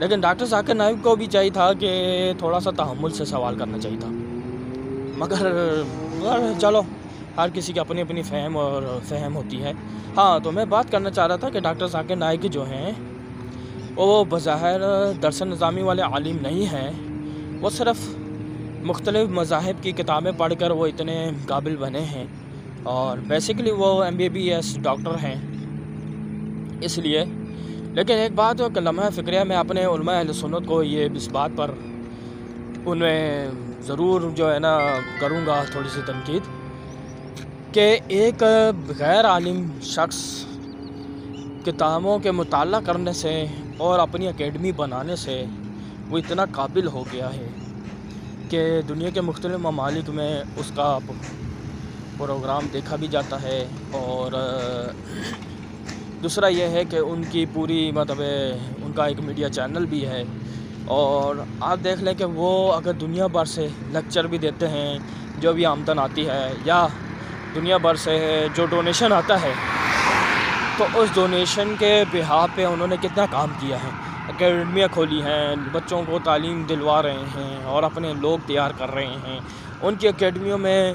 لیکن ڈاکٹر ذاکر نائک کو بھی چاہیے تھا کہ تھوڑا سا تحمل سے سوال کرنا چاہیے تھا، مگر چلو ہر کسی کی اپنی اپنی فہم ہوتی ہے۔ ہاں تو میں بات کرنا چاہ رہا تھا کہ ڈاکٹر ذاکر نائک جو ہیں وہ بظاہر درس نظامی والے عالم نہیں ہیں، وہ صرف مختلف مذاہب کی کتابیں پڑھ کر وہ اتنے قابل بنے ہیں، اور بیسیکلی وہ MBBS ڈاکٹر ہیں اس لیے۔ لیکن ایک بات کہ لمحہ فکریہ میں اپنے علماء اہل سنت کو یہ اس بات پر انہیں ضرور جو ہے نا کروں گا تھوڑی سی تنقید، کہ ایک غیر عالم شخص کتابوں کے مطالعہ کرنے سے اور اپنی اکیڈمی بنانے سے وہ اتنا قابل ہو گیا ہے کہ دنیا کے مختلف ممالک میں اس کا پروگرام دیکھا بھی جاتا ہے، اور دوسرا یہ ہے کہ ان کی پوری مطلب ان کا ایک میڈیا چینل بھی ہے، اور آپ دیکھ لیں کہ وہ اگر دنیا بھر سے لیکچر بھی دیتے ہیں، جو بھی آمدن آتی ہے یا دنیا بھر سے جو ڈونیشن آتا ہے، تو اس ڈونیشن کے بہا پہ انہوں نے کتنا کام کیا ہے، اکیڈمیاں کھولی ہیں، بچوں کو تعلیم دلوا رہے ہیں اور اپنے لوگ تیار کر رہے ہیں، ان کی اکیڈمیوں میں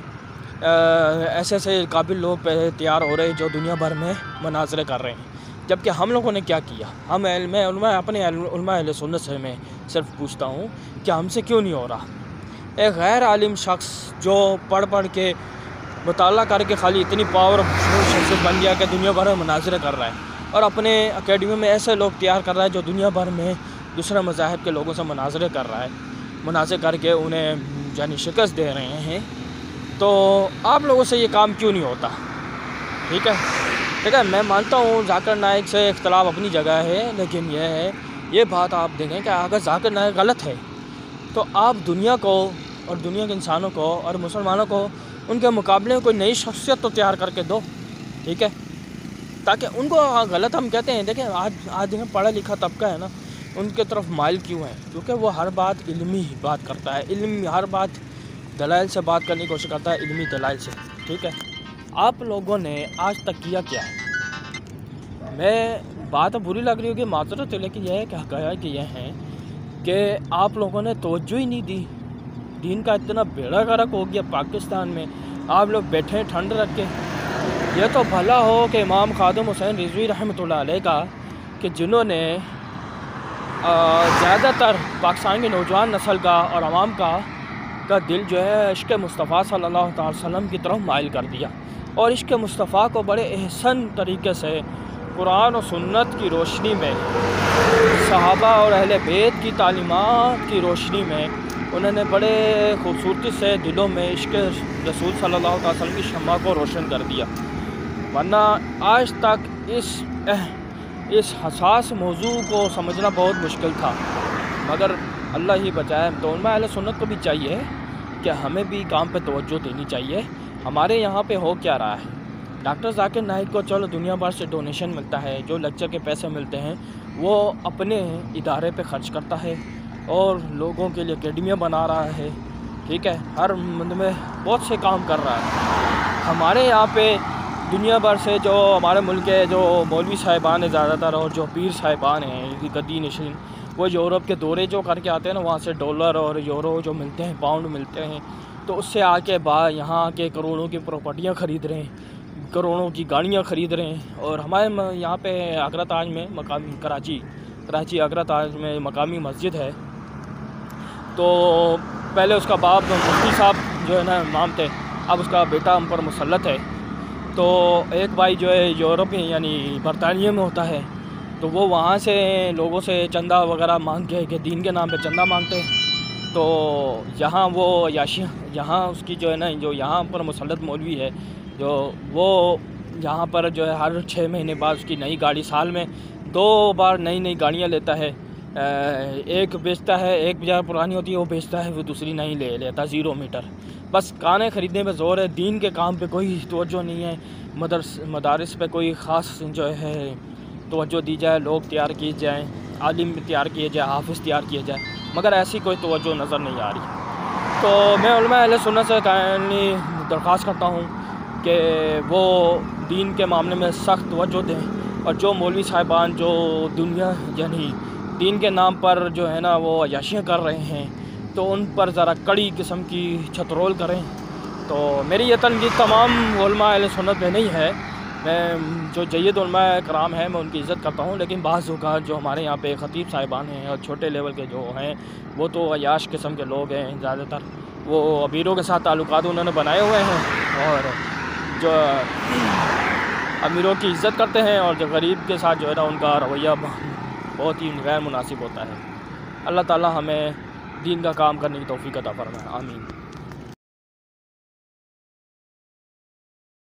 ایسے ایسے قابل لوگ تیار ہو رہے ہیں جو دنیا بھر میں مناظرے کر رہے ہیں۔ جبکہ ہم لوگوں نے کیا کیا؟ میں اپنے علماء اہل سنت سے میں صرف پوچھتا ہوں کہ ہم سے کیوں نہیں ہو رہا؟ ایک غیر عالم شخص جو پڑھ کے مطالعہ کر کے خالی اتنی پاور شخصیت بن گیا کہ دنیا بھر میں مناظرے کر رہا ہے، اور اپنے اکیڈمی میں ایسے لوگ تیار کر رہا ہے جو دنیا بھر میں دوسرے مذاہب کے لوگوں سے مناظرے کر رہا ہے، مناظرے کر کے انہیں یعنی شکست دے رہے ہیں، تو آپ لوگوں سے یہ کام کیوں نہیں ہوتا؟ ٹھیک ہے، میں مانتا ہوں ذاکر نائک سے اختلاف اپنی جگہ ہے، لیکن یہ بات آپ دیکھیں کہ اگر ذاکر نائک غلط ہے تو آپ دنیا کو اور دنیا کے انسانوں کو اور مسلمانوں کو ان کے مقابلے میں کوئی نئی شخصیت تو تیار کر کے دو، ٹھیک ہے، تاکہ ان کو غلط ہم کہتے ہیں۔ دیکھیں آج پڑھا لکھا طبقہ ہے نا، ان کے طرف مائل کیوں ہے؟ کیونکہ وہ ہر بات علمی بات کرتا ہے، ہر بات دلائل سے بات کرنے کی کوشش کرتا ہے، علمی دلائل سے، ٹھیک ہے۔ آپ لوگوں نے آج تک کیا ہے؟ میں بات بری لگ رہی ہوگی، معذرت ہے، لیکن یہ ہے کہ حقائق یہ ہیں کہ آپ لوگوں نے توجہ ہی نہیں دی۔ دین کا اتنا بیڑا غرق ہو گیا پاکستان میں، آپ لوگ بیٹھے ٹھنڈ رکھ کے۔ یہ تو بھلا ہو کہ امام خادم حسین رضوی رحمۃ اللہ علیہ کا، کہ جنہوں نے زیادہ تر پاکستان کی نوجوان نسل کا اور عوام کا دل جو ہے عشق مصطفیٰ صلی اللہ علیہ وسلم کی طرف مائل کر دیا، اور عشق مصطفیٰ کو بڑے احسن طریقے سے قرآن و سنت کی روشنی میں، صحابہ اور اہل بیت کی تعلیمات کی روشنی میں انہوں نے بڑے خوبصورتی سے دلوں میں عشق رسول صلی اللہ علیہ وسلم کی شمع کو روشن کر دیا۔ ورنہ آج تک اس حساس موضوع کو سمجھنا بہت مشکل تھا، مگر اللہ ہی بچائے۔ تو علماء اہل سنت کو بھی چاہیے کہ ہمیں بھی کام پہ توجہ دینی چاہیے۔ ہمارے یہاں پہ ہو کیا رہا ہے؟ ڈاکٹر ذاکر نائک کو چلو دنیا بھر سے ڈونیشن ملتا ہے، جو لیکچر کے پیسے ملتے ہیں وہ اپنے ادارے پہ خرچ کرتا ہے اور لوگوں کے لیے اکیڈمیاں بنا رہا ہے، ٹھیک ہے، ہر مند میں بہت سے کام کر رہا ہے۔ ہمارے یہاں پہ دنیا بھر سے جو ہمارے ملک کے جو مولوی صاحبان ہیں زیادہ تر، اور جو پیر صاحبان ہیں گدی نشین، وہ یورپ کے دورے جو کر کے آتے ہیں نا، وہاں سے ڈالر اور یورو جو ملتے ہیں، پاؤنڈ ملتے ہیں، تو اس سے آ کے یہاں کے کروڑوں کی پراپرٹیاں خرید رہے ہیں، کروڑوں کی گاڑیاں خرید رہے ہیں۔ اور ہمارے یہاں پہ آگرہ تاج میں مقامی کراچی آگرہ تاج میں مقامی مسجد ہے، تو پہلے اس کا باپ مفتی صاحب جو ہے نا امام تھے، اب اس کا بیٹا ہم پر مسلط ہے۔ تو ایک بھائی جو ہے یورپ میں یعنی برطانیہ میں ہوتا ہے، تو وہ وہاں سے لوگوں سے چندہ وغیرہ مانگ کے کہ دین کے نام پہ چندہ مانگتے ہیں، تو یہاں وہ یہاں اس کی جو ہے نا جو یہاں پر مسلط مولوی ہے، جو وہ یہاں پر جو ہے ہر 6 مہینے بعد اس کی نئی گاڑی، سال میں 2 بار نئی گاڑیاں لیتا ہے، ایک بیچتا ہے، ایک بجائے پرانی ہوتی ہے وہ بیچتا ہے، وہ دوسری نہیں لے لیتا 0 میٹر۔ بس کانے خریدنے پہ زور ہے، دین کے کام پہ کوئی توجہ نہیں ہے، مدارس پہ کوئی خاص جو ہے توجہ دی جائے، لوگ تیار کیے جائیں، عالم تیار کیے جائیں، حافظ تیار کیے جائیں، مگر ایسی کوئی توجہ نظر نہیں آ رہی۔ تو میں علماء اہل سنت سے کائنی درخواست کرتا ہوں کہ وہ دین کے معاملے میں سخت توجہ دیں، اور جو مولوی صاحبان جو دنیا یعنی دین کے نام پر جو ہے نا وہ عیاشیاں کر رہے ہیں، تو ان پر ذرا کڑی قسم کی چھترول کریں۔ تو میری یہ تنقید تمام علماء اہل سنت میں نہیں ہے، میں جو جید علماء کرام ہیں میں ان کی عزت کرتا ہوں، لیکن بعض اوقات جو ہمارے یہاں پہ خطیب صاحبان ہیں اور چھوٹے لیول کے جو ہیں وہ تو عیاش قسم کے لوگ ہیں زیادہ تر، وہ امیروں کے ساتھ تعلقات انہوں نے بنائے ہوئے ہیں اور جو امیروں کی عزت کرتے ہیں، اور جو غریب کے ساتھ جو ہے نا ان کا رویہ بہت ہی غیر مناسب ہوتا ہے۔ اللہ تعالی ہمیں دین کا کام کرنے کی توفیق عطا فرمائے، آمین۔